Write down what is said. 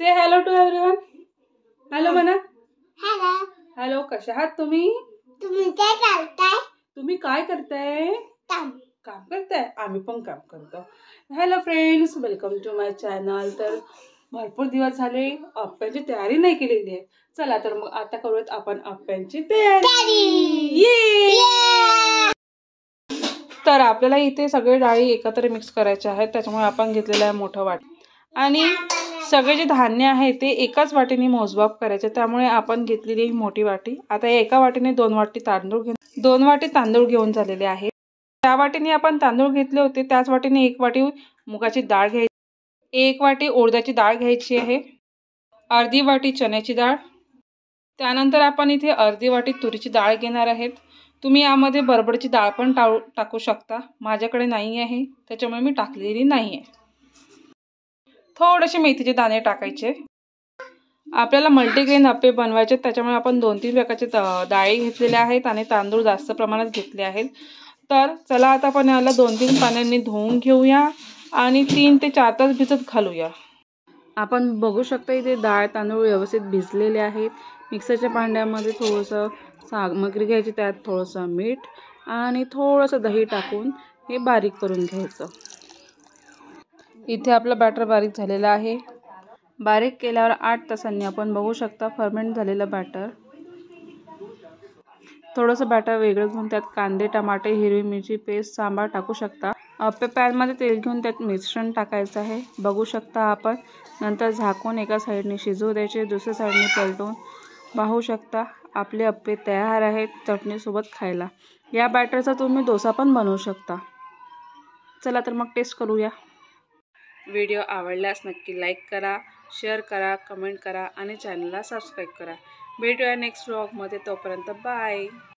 Say hello to everyone. Hello म्हणा. Hello. Hello, कशा आहात तुम्ही? तुम्ही काय करताय? तुम्ही काय करताय? काम करताय. आम्ही पण काम करतो. Hello friends, welcome to my channel. तर भरपूर दिवस झाले आप्प्याची तयारी नाही केलेली आहे. चला तर मग आता करूयात आपण आप्प्यांची तयारी. तर आपल्याला इथे सगळे डाळी एकत्र मिक्स करायच्या आहेत. त्याच्यामुळे आपण घेतलेलं आहे मोठं वाटी आणि सगळे जे धान्य आहे ते एकाच वाटीने मोजमाप करायचे. त्यामुळे आपण घेतलेली ही मोठी वाटी. आता एका वाटीने 2 वाटी तांदूळ घेऊन झालेले आहे. त्या वाटीने आपण तांदूळ घेतले होते त्याच वाटीने 1 वाटी मुगाची डाळ घ्यायची, 1 वाटी उडदाची डाळ घ्यायची आहे, अर्धी वाटी चण्याची डाळ, त्यानंतर आपण इथे अर्धी वाटी तुरीची डाळ घेणार आहेत. तुम्ही यामध्ये बरबडची डाळ पण टाकू शकता. माझ्याकडे नाही आहे त्याच्यामुळे मी टाकलेली नाही आहे. थोडेसे मेथीचे दाणे टाकायचे. आपल्याला मल्टीग्रेन अप्पे बनवायचे त्याच्यामुळे आपण 2-3 प्रकारचे डाळी घेतलेल्या आहेत आणि तांदूळ जास्त प्रमाणात घेतले आहेत. तर चला आता आपण याला 2-3 पाण्याने धुवून घेऊया आणि 3 ते 4 तास भिजत घालूया. आपण बघू शकता इथे डाळ तांदूळ व्यवस्थित भिजलेले आहेत. मिक्सरच्या भांड्यामध्ये थोडंसं सामग्री घ्यायची, त्यात थोडंसं मीठ आणि थोडंसं दही टाकून हे बारीक करून घ्यायचं. इथे आपलं बॅटर बारीक झालेलं आहे. बारीक केल्यावर 8 तासांनी आपण बघू शकता फर्मेंट झालेलं बॅटर. थोडंसं बॅटर वेगळं घेऊन त्यात कांदे, टमाटे, हिरवी मिरची पेस्ट, सांबार टाकू शकता. अप्पे पॅनमध्ये तेल घेऊन त्यात मिश्रण टाकायचं आहे. बघू शकता आपण. नंतर झाकून एका साईडने शिजवू द्यायचे, दुसऱ्या साईडने पलटून. पाहू शकता आपले अप्पे तयार आहेत चटणीसोबत खायला. या बॅटरचा तुम्ही डोसा पण बनवू शकता. चला तर मग टेस्ट करूया. व्हिडिओ आवडल्यास नक्की लाईक करा, शेअर करा, कमेंट करा आणि चॅनलला सबस्क्राईब करा. भेटूया नेक्स्ट व्लॉगमध्ये. तोपर्यंत बाय.